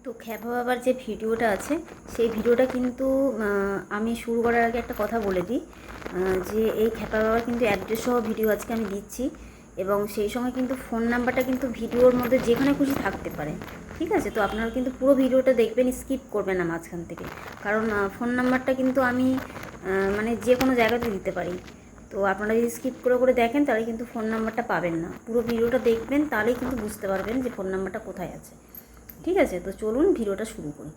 তো খ্যাপা বাবার যে ভিডিওটা আছে সেই ভিডিওটা কিন্তু আমি শুরু করার আগে একটা কথা বলে দিই যে এই খ্যাপা বাবার কিন্তু অ্যাড্রেস সহ ভিডিও আজকে আমি দিচ্ছি এবং সেই সময় কিন্তু ফোন নাম্বারটা কিন্তু ভিডিওর মধ্যে যেখানে খুশি থাকতে পারে। ঠিক আছে, তো আপনারা কিন্তু পুরো ভিডিওটা দেখবেন, স্কিপ করবেন না মাঝখান থেকে, কারণ ফোন নাম্বারটা কিন্তু আমি মানে যে কোনো জায়গাতে দিতে পারি। তো আপনারা যদি স্কিপ করে করে দেখেন তাহলে কিন্তু ফোন নাম্বারটা পাবেন না। পুরো ভিডিওটা দেখবেন, তাহলেই কিন্তু বুঝতে পারবেন যে ফোন নাম্বারটা কোথায় আছে। ঠিক আছে, তো চলুন ভিডিওটা শুরু করি।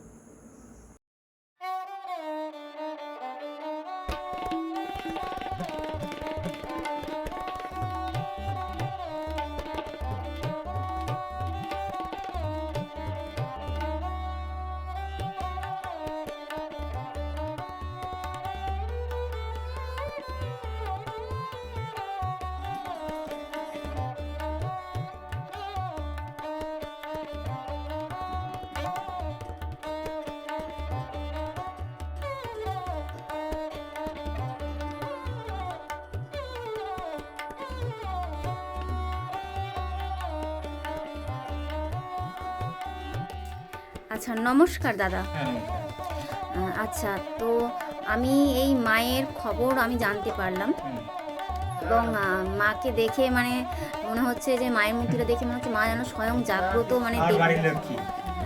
আচ্ছা, নমস্কার দাদা। আচ্ছা, তো আমি এই মায়ের খবর আমি জানতে পারলাম এবং মাকে দেখে মানে মনে হচ্ছে যে মায়ের মূর্তিটা দেখে মনে হচ্ছে মা যেন স্বয়ং জাগ্রত, মানে লক্ষ্মী।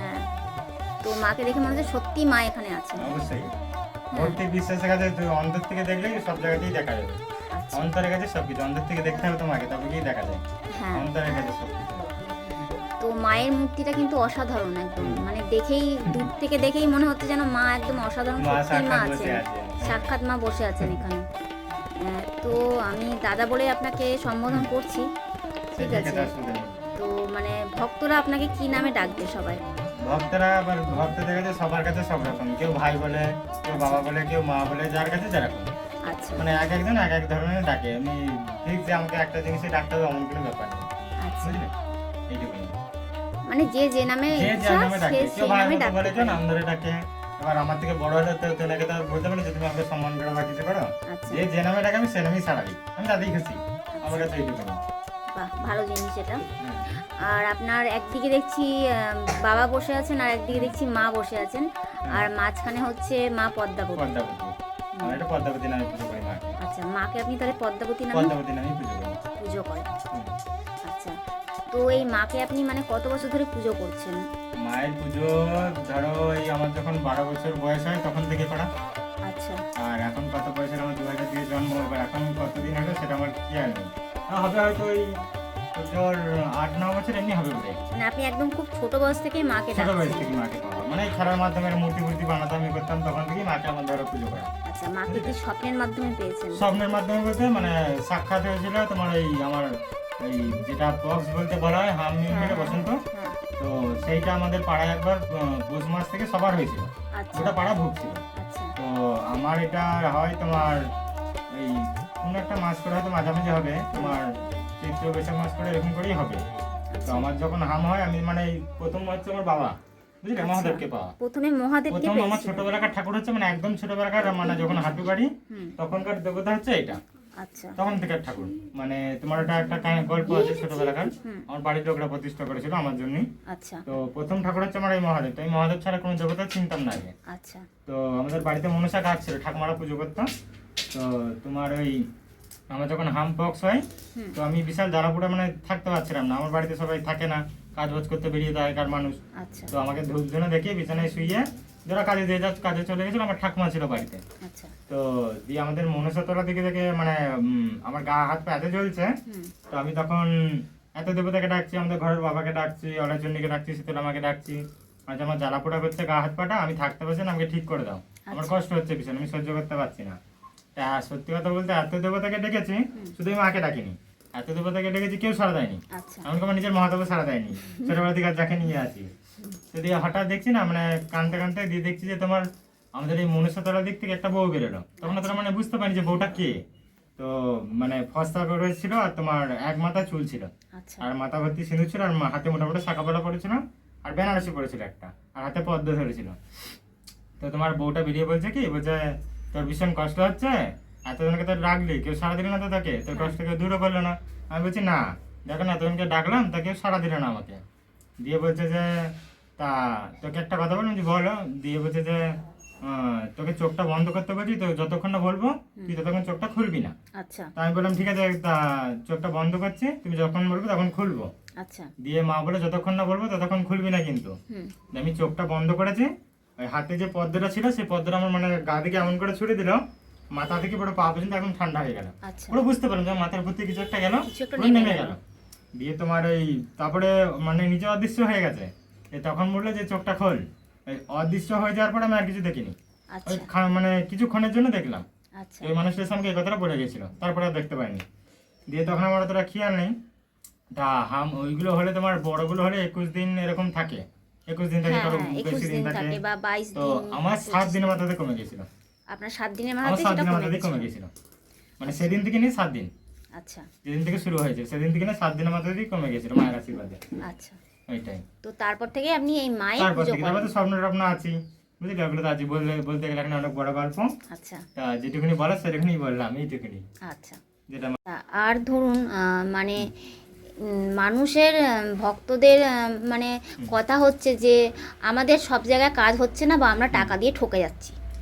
হ্যাঁ, তো মাকে দেখে মনে হচ্ছে সত্যি মা এখানে আছে। অবশ্যই ভক্তি বিশ্বাসের কাছে তুই অন্তর থেকে দেখলেই সব জায়গাতেই দেখা যাবে। আচ্ছা, অন্তরের কাছে সবকিছু, অন্তর থেকে দেখতে হবে তোমাকে, তবে গিয়ে দেখা যায়। হ্যাঁ, অন্তরের কাছে সবকিছু। তো মায়ের মূর্তিটা কিন্তু অসাধারণ একদম, মানে দেখেই দূর থেকে দেখেই মনে হচ্ছে যেন মা একদম অসাধারণ, মা সত্যি মা সাক্ষাৎ আছেন, বসে আছে। সাক্ষাৎ মা বসে আছেন এখানে। তো আমি দাদা বলে আপনাকে সম্বোধন করছি, ঠিক আছে? তো মানে ভক্তরা আপনাকে কি নামে ডাকবে সবাই? ভক্তরা আবার ভক্তদের কাছে সবার কাছে সব রকম, কেউ ভাই বলে, কেউ বাবা বলে, কেউ মা বলে, যার কাছে যেরকম। আচ্ছা, মানে এক একজন এক এক ধরনের ডাকে। আমি ঠিক যে আমাকে একটা জিনিসই ডাকতে হবে এমন কোনো ব্যাপার নেই, আচ্ছা, বুঝলে? এইটুকুই। মানে যে যে নামে যে ইচ্ছা যার নামে ডাকে, সে কেউ সেই ভাই নামে মতো ডাকতে বলে, কেউ পারে। নাম ধরে ডাকে। এবার আমার থেকে বড় হলে তো তেনাকে তো আর বলতে পারি যে তুমি আমাকে সম্মান করো বা কিছু করো। আচ্ছা, যে যে নামে ডাকে আমি সে নামেই সাড়া দিই, আমি তাতেই খুশি। আমার কাছে এইটুকুই। বাহ, ভালো জিনিস এটা। হ্যাঁ। আর আপনার একদিকে দেখছি বাবা বসে আছেন আর একদিকে দেখছি মা বসে আছেন, আর মাঝখানে হচ্ছে মা পদ্মাবতী। পদ্মাবতী। আমরা এটা পদ্মাবতী নামে পুজো করি মাকে। আচ্ছা, মাকে আপনি তাহলে পদ্মাবতী নামে পদ্মাবতী নামেই পুজো করি। পুজো করেন। হুম। আচ্ছা, তো এই মাকে আপনি মানে কত বছর ধরে পুজো করছেন? মায়ের পুজো ধরো এই আমার যখন 12 বছর বয়স হয় তখন থেকে করা। আচ্ছা, আর এখন কত বয়সের, আমার 2000 দিয়ে জন্ম, এবার এখন কতদিন হলো সেটা আমার খেয়াল নেই। হবে হয়তো ওই তোর 8-9 বছর এমনি হবে বোধ হয়। মানে আপনি একদম খুব ছোট বয়স থেকেই মাকে ছোট বয়স ডাকছেন। থেকে মাকে পাওয়া, মানে এই খেলার মাধ্যমে মূর্তি মূর্তি বানাতাম, আমি করতাম, তখন থেকেই মাকে আমার ধরো পুজো করা। আচ্ছা, মাকে কি স্বপ্নের মাধ্যমে পেয়েছেন? স্বপ্নের মাধ্যমে বলতে মানে সাক্ষাৎ হয়েছিল তোমার এই আমার এই যেটা পক্স বলতে বলা হয়, হাম হ্যাঁ, মিলে হ্যাঁ, বসন্ত। হ্যাঁ, তো সেইটা আমাদের পাড়ায় একবার পৌষ মাস থেকে সবার হয়েছিল, আচ্ছা, ওটা পাড়া ভুগছিল। আচ্ছা, তো আমার এটা হয় তোমার এই কোনো একটা মাস করে হয়তো মাঝামাঝি হবে, তোমার চৈত্র বৈশাখ মাস করে এরকম করেই হবে। তো আচ্ছা, আমার যখন হাম হয়, আমি মানে এই প্রথম হচ্ছে আমার বাবা, বুঝলে, আচ্ছা। মহাদেবকে পাওয়া। প্রথমে মহাদেবকে প্রথম আমার পেয়েছিলেন? ছোটবেলাকার ঠাকুর হচ্ছে, মানে একদম ছোটবেলাকার, মানে যখন হাঁটু গাড়ি হুম, তখনকার দেবতা হচ্ছে এটা। আচ্ছা, তখন থেকে ঠাকুর, মানে তোমার ওটা একটা গল্প আছে ছোটবেলাকার। হুম, আমার বাড়ির লোকরা প্রতিষ্ঠা করেছিল আমার জন্যই। আচ্ছা, তো প্রথম ঠাকুর হচ্ছে আমার এই মহাদেব। তো এই মহাদেব ছাড়া কোনো দেবতা চিনতাম না আগে। আচ্ছা, তো আমাদের বাড়িতে মনসা গাছ ছিল, ঠাকুমারা পুজো করতাম। তো তোমার ওই আমার যখন হাম পক্স হয়, হুম, তো আমি বিশাল জ্বালাপোড়া, মানে থাকতে পারছিলাম না। আমার বাড়িতে সবাই থাকে না, কাজ বাজ করতে বেরিয়ে যায় আগেকার মানুষ। আচ্ছা, তো আমাকে ধূপ ধুনো দেখিয়ে বিছানায় শুইয়ে, যারা কাজে দিয়ে কাজে চলে গেছিল, আমার ঠাকুমা ছিল বাড়িতে। আচ্ছা, তো দিয়ে আমাদের মনসা তলা দিকে থেকে মানে আমার গা হাত পা এত জ্বলছে। হুম, তো আমি তখন এত দেবতাকে ডাকছি, আমাদের ঘরের বাবাকে ডাকছি, অলাচন্ডীকে ডাকছি, শীতলা মাকে ডাকছি। আজ আমার জ্বালাপোড়া করছে গা হাত পাটা, আমি থাকতে পারছি না, আমাকে ঠিক করে দাও, আমার আচ্ছা, কষ্ট হচ্ছে ভীষণ, আমি সহ্য করতে পারছি না। তা সত্যি কথা বলতে এত দেবতাকে ডেকেছি, শুধু আমি মাকে ডাকিনি, এত দেবতাকে ডেকেছি, কেউ সাড়া দেয়নি। আচ্ছা, এমনকি আমার নিজের মহাদেব সাড়া দেয়নি, ছোটবেলা থেকে যাকে নিয়ে আছি। তো দিয়ে হঠাৎ দেখছি না, মানে কানতে কানতে দিয়ে দেখছি যে তোমার আমাদের এই মনুষ্যতলার দিক থেকে একটা বউ বেরোলো। তখন তোরা মানে বুঝতে পারি যে বউটা কে। তো মানে ফস্তা করে ছিল, আর তোমার এক মাথা চুল ছিল, আচ্ছা, আর মাথা ভর্তি সিঁদুর ছিল, আর হাতে মোটামুটি শাঁখাপলা পড়েছিল, আর বেনারসি পড়েছিল একটা, আর হাতে পদ্ম ধরেছিল। তো তোমার বউটা বেরিয়ে বলছে কি, বলছে তোর ভীষণ কষ্ট হচ্ছে, এতজনকে তো ডাকলি, কেউ সাড়া দিল না তো, তাকে তোর কষ্ট কেউ দূরও করলো না। আমি বলছি না, দেখো না, এতজনকে ডাকলাম তা কেউ সাড়া দিল না আমাকে। দিয়ে বলছে যে তা তোকে একটা কথা বললাম যে বলো, দিয়ে বলছে যে তোকে চোখটা বন্ধ করতে বলছি, তো যতক্ষণ না বলবো তুই ততক্ষণ চোখটা খুলবি না। আচ্ছা তা আমি বললাম ঠিক আছে, তা চোখটা বন্ধ করছি, তুমি যখন বলবো তখন খুলবো। আচ্ছা দিয়ে মা বলে যতক্ষণ না বলবো ততক্ষণ খুলবি না কিন্তু। হুম দিয়ে আমি চোখটা বন্ধ করেছি, ওই হাতে যে পর্দাটা ছিল সেই পর্দাটা আমার মানে গা থেকে এমন করে ছুড়ে দিল, মাথা থেকে পুরো পা পর্যন্ত এখন ঠান্ডা হয়ে গেল। আচ্ছা পুরো বুঝতে পারলাম যে মাথার উপর থেকে কিছু একটা গেল, কিছু একটা পুরো নেমে নেমে গেল। গেল। দিয়ে তোমার এই তারপরে মানে নিচে অদৃশ্য হয়ে গেছে। তখন বললো যে চোখটা খোল। এই অদৃশ্য হয়ে যাওয়ার পরে আমি আর কিছু দেখিনি। আচ্ছা ওই মানে কিছুক্ষণের জন্য দেখলাম, আচ্ছা ওই মানুষটার সঙ্গে এই কথাটা বলে গেছিল, তারপরে আর দেখতে পাইনি। দিয়ে তখন আমার অতটা খেয়াল নেই। তা ওইগুলো হলে তোমার বড়গুলো হলে 21 দিন এরকম থাকে, 21 দিন থেকে হ্যাঁ কারো হ্যাঁ 21 বেশি দিন দিন থাকে। থাকে বা 22 তো দিন। আমার 7 দিনের মাথাতে কমে গেছিল, আপনার 7 দিনের আমার মাথাতে 7 সেটা দিনের কমে মাথাতে কমে গেছিল। গেছিল। মানে সেদিন থেকে নিয়ে 7 দিন, আচ্ছা যেদিন থেকে শুরু হয়েছে সেদিন থেকে নিয়ে 7 দিনের মাথাতেই কমে গেছিল মায়ের আশীর্বাদে। আচ্ছা ওইটাই। তো তারপর থেকে আপনি এই মায়ের তারপর পুজো থেকে করেন। তারপর তো স্বপ্ন টপ্ন আছি, বুঝলি, ওগুলো তো আছি বলতে গেলে এখন অনেক বড় গল্প। আচ্ছা তা যেটুকুনি বলার সেটুকুনি বললাম, এইটুকুনি আচ্ছা যেটা আর ধরুন মানে মানুষের ভক্তদের মানে কথা হচ্ছে যে আমাদের সব জায়গায় কাজ হচ্ছে না বা আমরা টাকা দিয়ে ঠকে যাচ্ছি।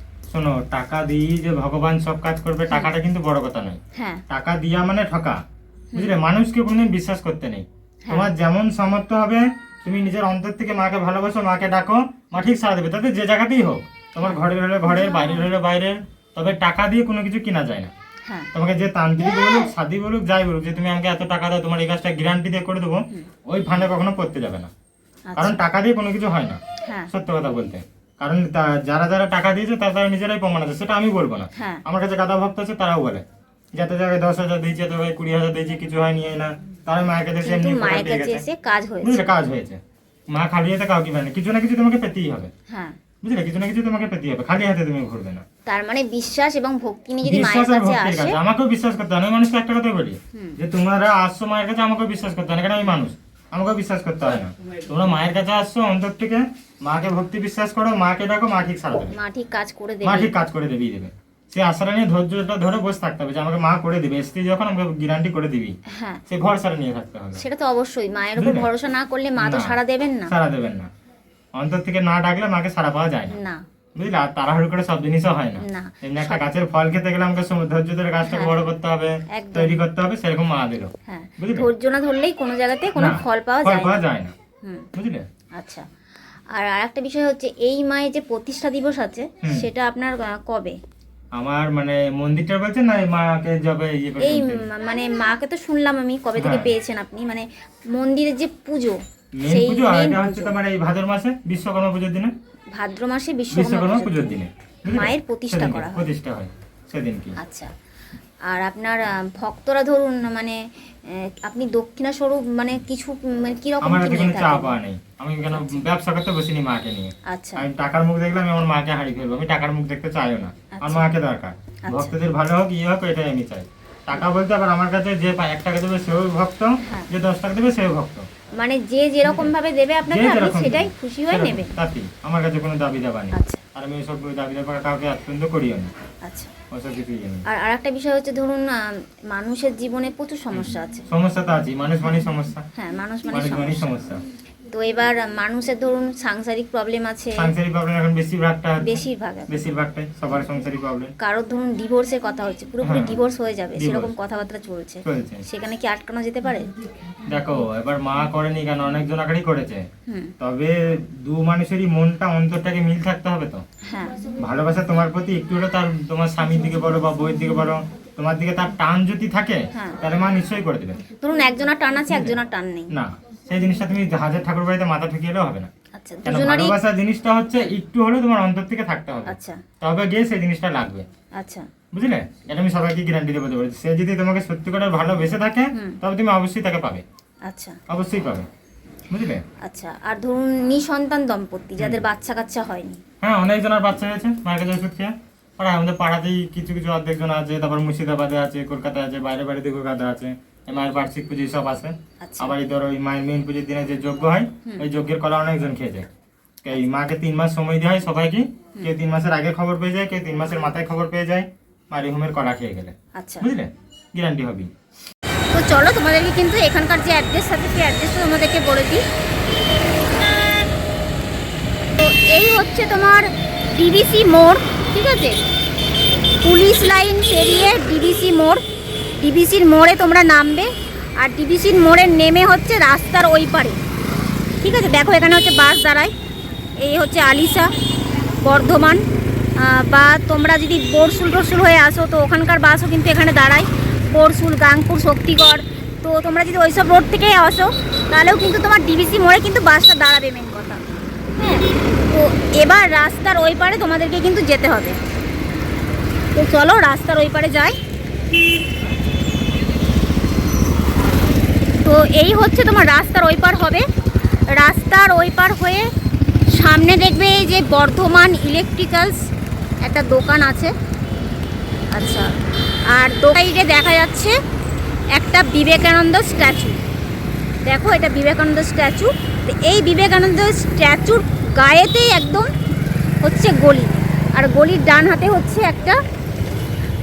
শোনো, টাকা দিয়ে যে ভগবান সব কাজ করবে টাকাটা কিন্তু বড় কথা নয়। হ্যাঁ টাকা দিয়া মানে ঠকা, বুঝলে, মানুষকে কোনোদিন বিশ্বাস করতে নেই। হ্যাঁ। তোমার যেমন সামর্থ্য হবে, তুমি নিজের অন্তর থেকে মাকে ভালোবাসো, মাকে ডাকো, মা ঠিক সাড়া দেবে, তাতে যে জায়গাতেই হোক, তোমার ঘরের হলে ঘরের, বাইরের হলে বাইরের। তবে টাকা দিয়ে কোনো কিছু কেনা যায় না। হ্যাঁ তোমাকে যে তান্ত্রিক বলুক, সাধী বলুক, যাই বলুক, যে তুমি আমাকে এত টাকা দাও, তোমার এই কাজটা গ্যারান্টি দিয়ে করে দেবো, ওই ফান্ডে কখনো পড়তে যাবে না। কারণ টাকা দিয়ে কোনো কিছু হয় না, হ্যাঁ সত্য কথা বলতে। কারণ যারা যারা টাকা দিয়েছে তারা নিজেরাই প্রমাণ আছে, সেটা আমি বলবো না। হ্যাঁ আমার কাছে গাদা ভক্ত আছে, তারাও বলে যত জায়গায় 10,000 দিয়েছে, তো ভাই 20,000 দিয়েছি, কিছু হয় নিয়ে না, তারা মায়ের কাছে কিন্তু এমনি মায়ের পেয়ে কাছে গেছে। এসে কাজ হয়েছে। বুঝলে, কাজ হয়েছে। মা খালি হাতে কাউকে পায় না, কিছু না কিছু তোমাকে পেতেই হবে। হ্যাঁ বুঝলে, কিছু না কিছু তোমাকে পেতেই হবে, খালি হাতে তুমি ঘুরবে না। তার মানে বিশ্বাস এবং ভক্তি নিয়ে যদি মায়ের বিশ্বাস আর কাছে ভক্তির আসে। কাছে আমাকেও বিশ্বাস করতে হয়। আমি মানুষকে একটা কথা বলি, হুম। যে তোমরা আসছো মায়ের কাছে, আমাকেও বিশ্বাস করতে হয় না, কারণ আমি মানুষ, আমাকেও বিশ্বাস করতে হয় না। তোমরা মায়ের কাছে আসছো অন্তর থেকে, মাকে ভক্তি বিশ্বাস করো, মাকে ডাকো, মা ঠিক সারা দেবে, মা ঠিক কাজ করে মা দেবে। ঠিক কাজ করে দেবেই দেবে। সেই আশাটা নিয়ে ধৈর্যটা ধরে বসে থাকতে হবে যে আমাকে মা করে দিবে, এসছি যখন আমাকে গ্যারান্টি করে দিবি, হ্যাঁ সেই ভরসাটা নিয়ে থাকতে হবে। সেটা তো অবশ্যই, মায়ের উপর বুঝলে? ভরসা না করলে মা তো না। সাড়া দেবেন না। সারা দেবেন না, অন্তর থেকে না ডাকলে মাকে সারা পাওয়া যায় না। না বুঝলে, আর তাড়াহুড়ো করে সব জিনিসও হয় না। না এমনি একটা গাছের ফল খেতে গেলে আমাকে ধৈর্য ধরে গাছটাকে হ্যাঁ। বড় করতে হবে, একদম। তৈরি করতে হবে, সেরকম মা দিল। হ্যাঁ বুঝলে? ধৈর্য না ধরলেই কোনো জায়গাতে কোনো না, ফল পাওয়া ফল যায় পাওয়া না। যায় না। হুম বুঝলে, আচ্ছা আর আরেকটা বিষয় হচ্ছে এই মায়ের যে প্রতিষ্ঠা দিবস আছে হুম। সেটা আপনার কবে? আমার মানে মন্দিরটা বলছেন না, এই মাকে যাবে ইয়ে করতে এই বলতে? মানে মাকে তো শুনলাম আমি কবে থেকে হ্যাঁ। পেয়েছেন আপনি, মানে মন্দিরের যে পুজো, মেন সেই পুজো, আর মেন এটা হচ্ছে পুজো তোমার এই ভাদ্র মাসে বিশ্বকর্মা পুজোর দিনে, ভাদ্র মাসে বিশ্বকর্মা বিশ্বকর্মা পুজোর পুজোর দিনে দিন বুঝলে? মায়ের প্রতিষ্ঠা সেদিনকে করা হয়। প্রতিষ্ঠা হয় সেদিন কি। আচ্ছা আর আপনার ভক্তরা ধরুন মানে আপনি দক্ষিণা স্বরূপ মানে কিছু মানে কিরকম আমার কি কাছে নিয়ে কোনো চা থাকেন? পাওয়া নেই, আমি কেন ব্যবসা করতে বসিনি মাকে নিয়ে। আচ্ছা আমি টাকার মুখ দেখলে আমি আমার মাকে হারিয়ে ফেলবো, আমি টাকার মুখ দেখতে চাইও না, আমার আচ্ছা। মাকে দরকার। আচ্ছা। ভক্তদের ভালো হোক ইয়ে হোক, এটাই আমি চাই। টাকা বলতে আবার আমার কাছে যে 1 টাকা দেবে সেও ভক্ত, হ্যাঁ। যে 10 টাকা দেবে সেও ভক্ত। মানে যে যেরকম ভাবে দেবে আপনাকে যে আপনি যেরকম সেটাই দেবে, খুশি হয়ে সেরকম, নেবেন। তাতেই আমার কাছে কোনো দাবি দাবা নেই। আচ্ছা আর আমি এসব দাবি দাবা কাউকে অত্যন্ত করিও না, আচ্ছা ওসব কিছুই জানি। আর আরেকটা বিষয় হচ্ছে ধরুন মানুষের জীবনে প্রচুর সমস্যা আছে। সমস্যা তো আছে, মানুষ মানে সমস্যা, হ্যাঁ মানুষ মানে মানুষ মানে সমস্যা। সমস্যা। তো এবার মানুষের ধরুন সাংসারিক প্রবলেম আছে সাংসারিক প্রবলেম এখন বেশিরভাগটা হচ্ছে, বেশিরভাগ আছে। বেশিরভাগটাই সবার সংসারিক প্রবলেম কারোর ধরুন ডিভোর্সের কথা হচ্ছে, পুরোপুরি হ্যাঁ, ডিভোর্স হয়ে যাবে divorce। সেরকম কথাবার্তা চলছে, চলছে। সেখানে কি আটকানো যেতে পারে? দেখো, এবার মা করেনি কেন, অনেকজন আকারই করেছে, হুম তবে দু মানুষেরই মনটা অন্তরটাকে মিল থাকতে হবে। তো হ্যাঁ ভালোবাসা তোমার প্রতি একটু হলে, তার তোমার স্বামীর দিকে বলো বা বউয়ের দিকে বলো, তোমার দিকে তার টান যদি থাকে, হ্যাঁ। তাহলে মা নিশ্চয়ই করে দেবে। ধরুন একজনের টান আছে একজনের টান নেই, না, সেই জিনিসটা তুমি হাজার ঠাকুর বাড়িতে মাথা ঠুকিয়ে এলেও হবে না। আচ্ছা কেন, দুজনেরই ভালোবাসা জিনিসটা হচ্ছে একটু হলেও তোমার অন্তর থেকে থাকতে হবে, আচ্ছা তবে গিয়ে সেই জিনিসটা লাগবে। আচ্ছা বুঝলে, এটা আমি সবাইকে গ্যারান্টি দেবো বলতে পারি। সে যদি তোমাকে সত্যি করে ভালোবেসে থাকে, হুম। তবে তুমি অবশ্যই তাকে পাবে, আচ্ছা অবশ্যই পাবে। বুঝলে, আচ্ছা আর ধরুন নিঃসন্তান দম্পতি যাদের বাচ্চা কাচ্চা হয়নি, হ্যাঁ অনেকজনের বাচ্চা হয়েছে মায়ের কাছে ওষুধ খেয়ে। আর আমাদের পাড়াতেই কিছু কিছু অর্ধেক জন আছে, তারপর মুর্শিদাবাদে আছে, কলকাতায় আছে, বাইরে বাইরে কলকাতা আছে। এই মায়ের বার্ষিক পুজো সব আছে। আচ্ছা আবার এই ধরো ওই মায়ের মেন পুজোর দিনে যে যজ্ঞ হয়, ওই যজ্ঞের কলা অনেকজন খেয়েছে। এই মাকে 3 মাস সময় দেওয়া হয় সবাইকে, কেউ 3 মাসের আগে খবর পেয়ে যায়, কেউ 3 মাসের মাথায় খবর পেয়ে যায় মায়ের হোমের কলা খেয়ে গেলে। আচ্ছা বুঝলে, গ্যারান্টি হবেই। তো চলো তোমাদেরকে কিন্তু এখানকার যে অ্যাড্রেস আছে সেই অ্যাড্রেসটা তোমাদেরকে বলে দিই। হচ্ছে তোমার ডিবিসি মোড়, ঠিক আছে, পুলিশ লাইন পেরিয়ে ডিবিসি মোড়। ডিবিসির মোড়ে তোমরা নামবে, আর ডিবিসির মোড়ে নেমে হচ্ছে রাস্তার ওই পারে, ঠিক আছে। দেখো এখানে হচ্ছে বাস দাঁড়ায়, এই হচ্ছে আলিশা, বর্ধমান, বা তোমরা যদি বরশুল টরশুল হয়ে আসো তো ওখানকার বাসও কিন্তু এখানে দাঁড়ায়, বরশুল, গাংপুর, শক্তিগড়। তো তোমরা যদি ওইসব রোড থেকেই আসো তাহলেও কিন্তু তোমার ডিবিসি মোড়ে কিন্তু বাসটা দাঁড়াবে, মেন কথা। হ্যাঁ, তো এবার রাস্তার ওই পারে তোমাদেরকে কিন্তু যেতে হবে। তো চলো রাস্তার ওই পারে যাই। তো এই হচ্ছে তোমার রাস্তার ওই পার হবে। রাস্তার ওই পার হয়ে সামনে দেখবে এই যে বর্ধমান ইলেকট্রিক্যালস একটা দোকান আছে। আচ্ছা, আর দোকানে দেখা যাচ্ছে একটা বিবেকানন্দ স্ট্যাচু। দেখো এটা বিবেকানন্দ স্ট্যাচু। তো এই বিবেকানন্দ স্ট্যাচুর গায়েতেই একদম হচ্ছে গলি, আর গলির ডান হাতে হচ্ছে একটা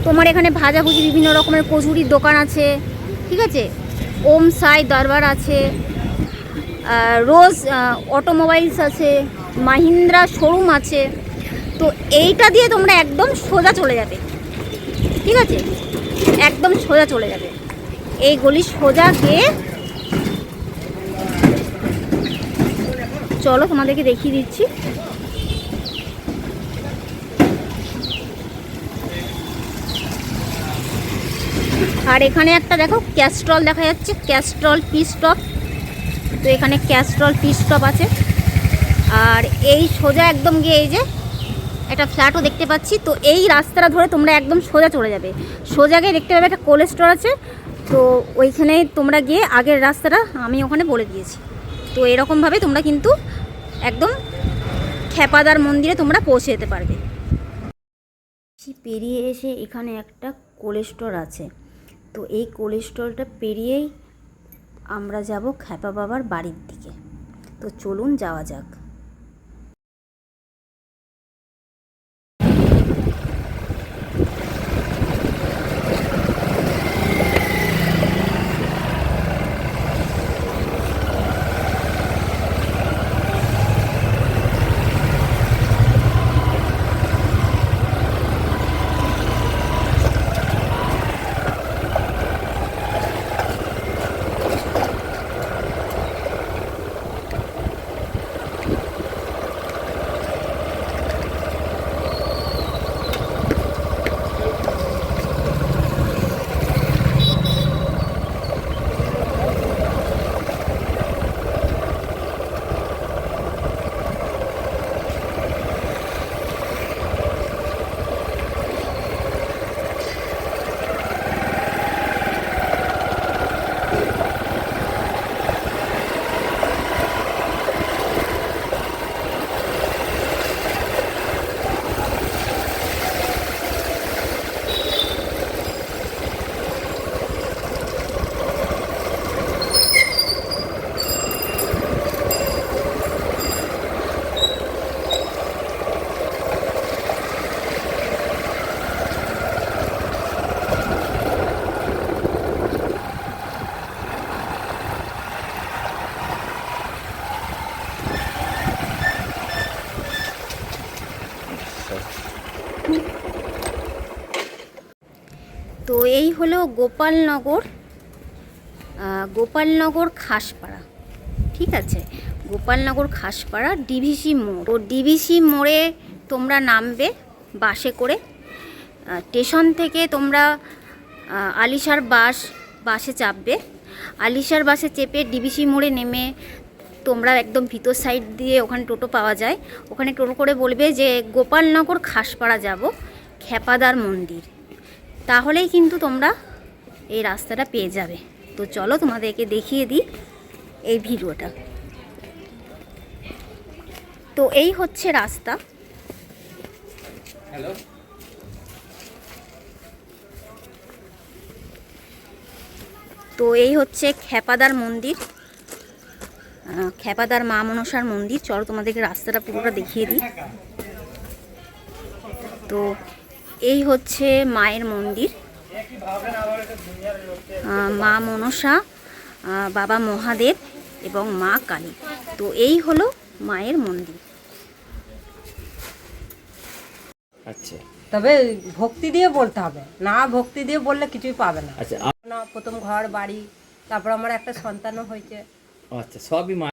তোমার এখানে ভাজাভুজি বিভিন্ন রকমের কচুরির দোকান আছে, ঠিক আছে। ওম সাই দরবার আছে, রোজ অটোমোবাইলস আছে, মাহিন্দ্রা শোরুম আছে। তো এইটা দিয়ে তোমরা একদম সোজা চলে যাবে, ঠিক আছে, একদম সোজা চলে যাবে। এই গলি সোজা গিয়ে চলো তোমাদেরকে দেখিয়ে দিচ্ছি। আর এখানে একটা দেখো ক্যাস্ট্রল দেখা যাচ্ছে, ক্যাস্ট্রল টি স্টপ। তো এখানে ক্যাস্ট্রল টি স্টপ আছে। আর এই সোজা একদম গিয়ে এই যে একটা ফ্ল্যাটও দেখতে পাচ্ছি। তো এই রাস্তাটা ধরে তোমরা একদম সোজা চলে যাবে। সোজা গিয়ে দেখতে পাবে একটা কোল্ড স্টোর আছে। তো ওইখানে তোমরা গিয়ে আগের রাস্তাটা আমি ওখানে বলে দিয়েছি। তো এরকমভাবে তোমরা কিন্তু একদম খেপাদার মন্দিরে তোমরা পৌঁছে যেতে পারবে। পেরিয়ে এসে এখানে একটা কোল্ড স্টোর আছে। তো এই কোল্ড স্টোরটা পেরিয়েই আমরা যাব খ্যাপা বাবার বাড়ির দিকে। তো চলুন যাওয়া যাক। তো এই হলো গোপালনগর, গোপালনগর খাসপাড়া, ঠিক আছে। গোপালনগর খাসপাড়া ডিভিসি মোড়। ও ডিভিসি মোড়ে তোমরা নামবে বাসে করে। স্টেশন থেকে তোমরা আলিশার বাসে চাপবে। আলিশার বাসে চেপে ডিভিসি মোড়ে নেমে তোমরা একদম ভিতর সাইড দিয়ে ওখানে টোটো পাওয়া যায়। ওখানে টোটো করে বলবে যে গোপালনগর খাসপাড়া যাব, খেপাদার মন্দির। তাহলেই কিন্তু তোমরা এই রাস্তাটা পেয়ে যাবে। তো চলো তোমাদেরকে দেখিয়ে দিই এই ভিডিওটা। তো এই হচ্ছে রাস্তা। হ্যালো, তো এই হচ্ছে খেপাদার মন্দির, খেপাদার মা মনসার মন্দির। চলো তোমাদেরকে রাস্তাটা পুরোটা দেখিয়ে দিই। তো এই হচ্ছে মায়ের মন্দির, মা মনসা, বাবা মহাদেব এবং মা কালী। তো এই হলো মায়ের মন্দির। আচ্ছা তবে ভক্তি দিয়ে বলতে হবে, না ভক্তি দিয়ে বললে কিছুই পাবে না। আচ্ছা না প্রথম ঘর বাড়ি, তারপর আমার একটা সন্তানও হয়েছে। আচ্ছা সবই মা